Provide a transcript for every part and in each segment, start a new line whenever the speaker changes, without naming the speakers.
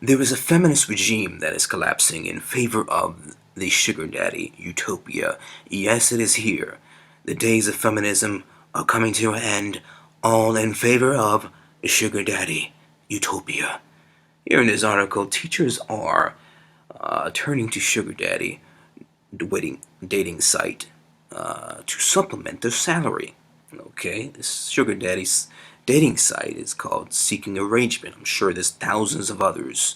There is a feminist regime that is collapsing in favor of the sugar daddy utopia. Yes, it is here. The days of feminism are coming to an end, all in favor of the sugar daddy utopia. Here in this article, teachers are turning to sugar daddy dating site to supplement their salary. Okay, this sugar daddy's dating site is called Seeking Arrangement. I'm sure there's thousands of others,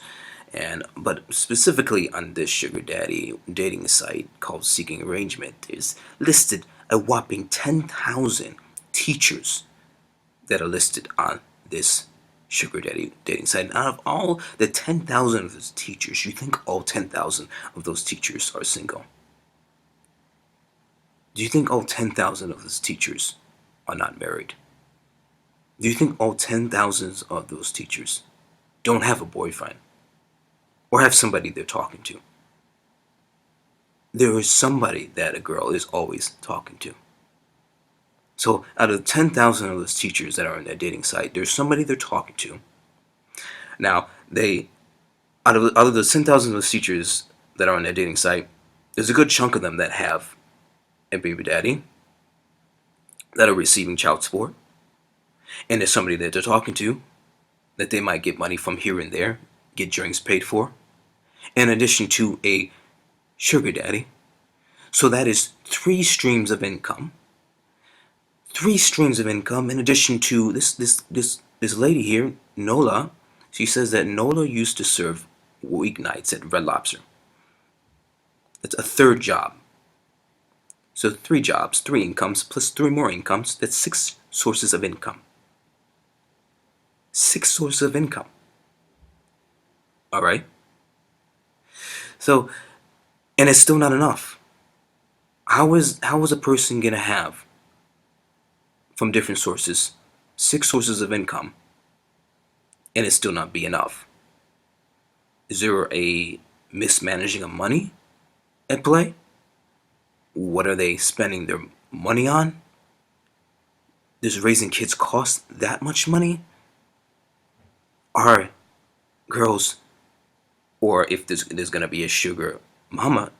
but specifically on this sugar daddy dating site called Seeking Arrangement, there's listed a whopping 10,000 teachers that are listed on this sugar daddy dating site. And out of all the 10,000 of those teachers, you think all 10,000 of those teachers are single? Do you think all 10,000 of those teachers are not married? Do you think all 10,000 of those teachers don't have a boyfriend or have somebody they're talking to? There is somebody that a girl is always talking to. So out of 10,000 of those teachers that are on that dating site, there's somebody they're talking to. Now, out of the 10,000 of those teachers that are on that dating site, there's a good chunk of them that have a baby daddy, that are receiving child support, and there's somebody that they're talking to that they might get money from here and there, get drinks paid for, in addition to a sugar daddy. So that is three streams of income. Three streams of income in addition to this lady here, Nola. She says that Nola used to serve weeknights at Red Lobster. That's a third job. So 3 jobs, 3 incomes, plus 3 more incomes. That's 6 sources of income. 6 sources of income. All right? So, and it's still not enough. How is a person going to have, from different sources, 6 sources of income, and it still not be enough? Is there a mismanaging of money at play? What are they spending their money on? Does raising kids cost that much money? Are girls, or if there's going to be a sugar mama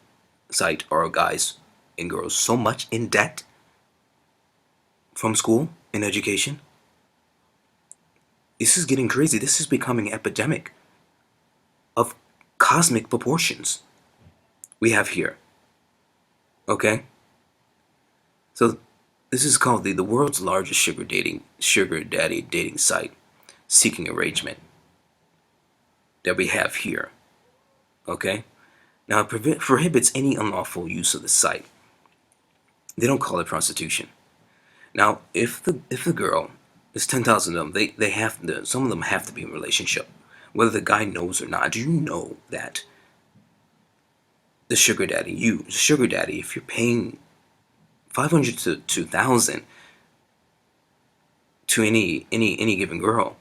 site, are guys and girls so much in debt from school and education? This is getting crazy. This is becoming an epidemic of cosmic proportions we have here. Okay? So this is called the world's largest sugar daddy dating site, Seeking Arrangement, that we have here. Okay? Now it prohibits any unlawful use of the site. They don't call it prostitution. Now, if the girl, there's 10,000 of them, they have to, some of them have to be in a relationship, whether the guy knows or not. Do you know that the sugar daddy, if you're paying 500 to 2,000 to any given girl,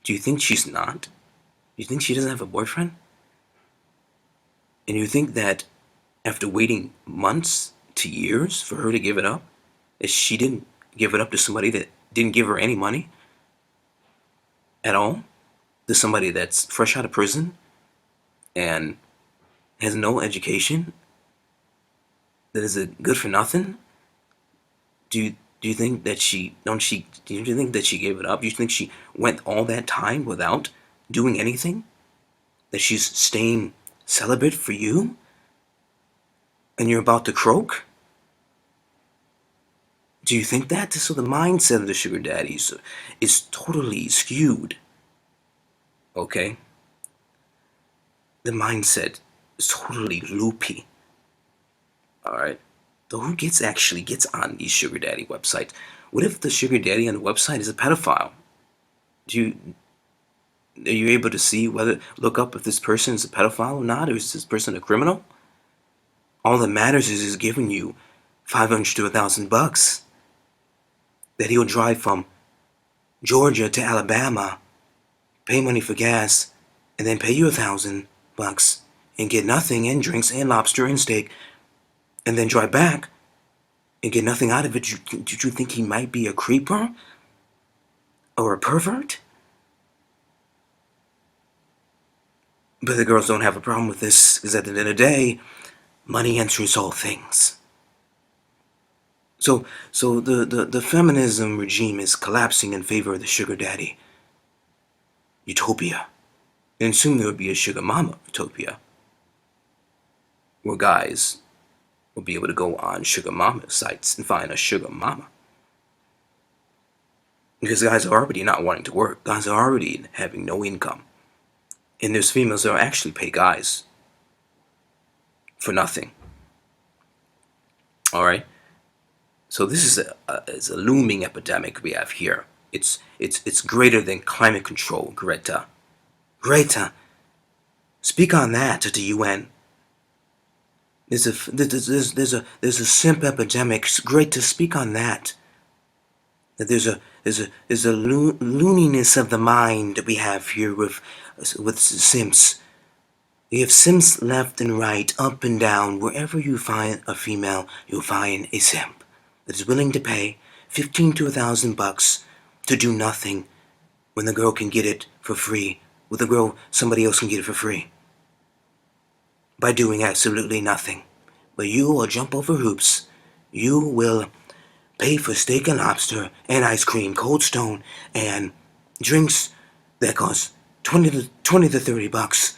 do you think she's not? Do you think she doesn't have a boyfriend? And you think that after waiting months to years for her to give it up, that she didn't give it up to somebody that didn't give her any money at all? To somebody that's fresh out of prison and has no education, that is a good for nothing? Do you think that do you think that she gave it up? Do you think she went all that time without doing anything? That she's staying celibate for you? And you're about to croak? Do you think that? So the mindset of the sugar daddies is totally skewed. Okay? The mindset is totally loopy. Alright? So who actually gets on these sugar daddy websites? What if the sugar daddy on the website is a pedophile? Are you able to look up if this person is a pedophile or not, or is this person a criminal? All that matters is he's giving you $500 to $1,000 that he'll drive from Georgia to Alabama, pay money for gas, and then pay you $1,000 and get nothing and drinks and lobster and steak, and then drive back and get nothing out of it. Did you think he might be a creeper or a pervert? But the girls don't have a problem with this, because at the end of the day, money answers all things. So the feminism regime is collapsing in favor of the sugar daddy utopia. And soon there will be a sugar mama utopia, where guys will be able to go on sugar mama sites and find a sugar mama. Because guys are already not wanting to work. Guys are already having no income. And there's females that will actually pay guys for nothing. Alright? So this is a looming epidemic we have here. It's greater than climate control, Greta. Greta, speak on that at the UN. There's a simp epidemic. It's great to speak on that. That there's a looniness of the mind that we have here with simps. You have simps left and right, up and down. Wherever you find a female, you'll find a simp that is willing to pay $15 to $1,000 to do nothing when the girl can get it for free. With the girl, somebody else can get it for free by doing absolutely nothing. But you will jump over hoops. You will pay for steak and lobster and ice cream, Cold Stone, and drinks that cost $20 to $30.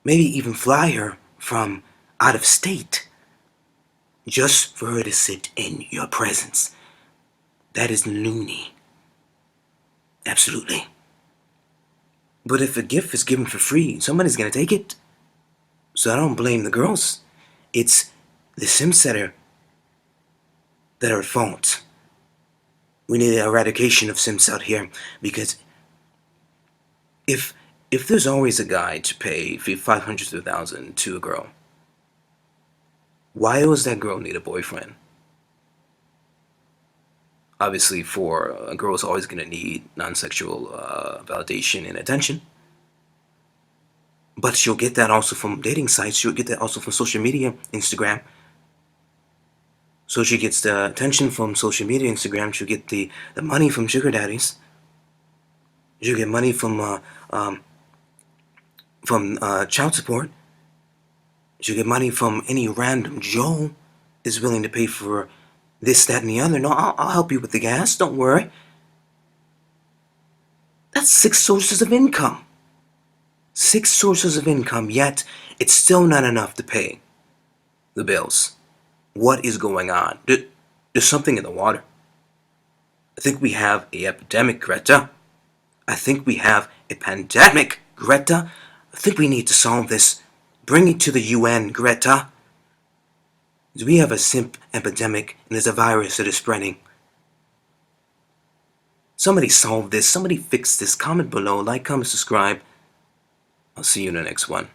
Maybe even fly her from out of state just for her to sit in your presence. That is loony. Absolutely. But if a gift is given for free, somebody's gonna take it. So I don't blame the girls. It's the sim setter that are at fault. We need an eradication of simps out here, because if there's always a guy to pay $500 to $1,000 to a girl, why does that girl need a boyfriend? Obviously, for a girl is always gonna need non-sexual validation and attention. But she'll get that also from dating sites. She'll get that also from social media, Instagram. So she gets the attention from social media, Instagram. She'll get the money from sugar daddies. She'll get money from child support. She'll get money from any random Joe is willing to pay for this, that, and the other. No, I'll help you with the gas. Don't worry. That's 6 sources of income. 6 sources of income, yet it's still not enough to pay the bills. What is going on? There's something in the water. I think we have an epidemic, Greta. I think we have a pandemic, Greta. I think we need to solve this. Bring it to the UN, Greta. We have a simp epidemic, and there's a virus that is spreading. Somebody solve this. Somebody fix this. Comment below. Like, comment, subscribe. I'll see you in the next one.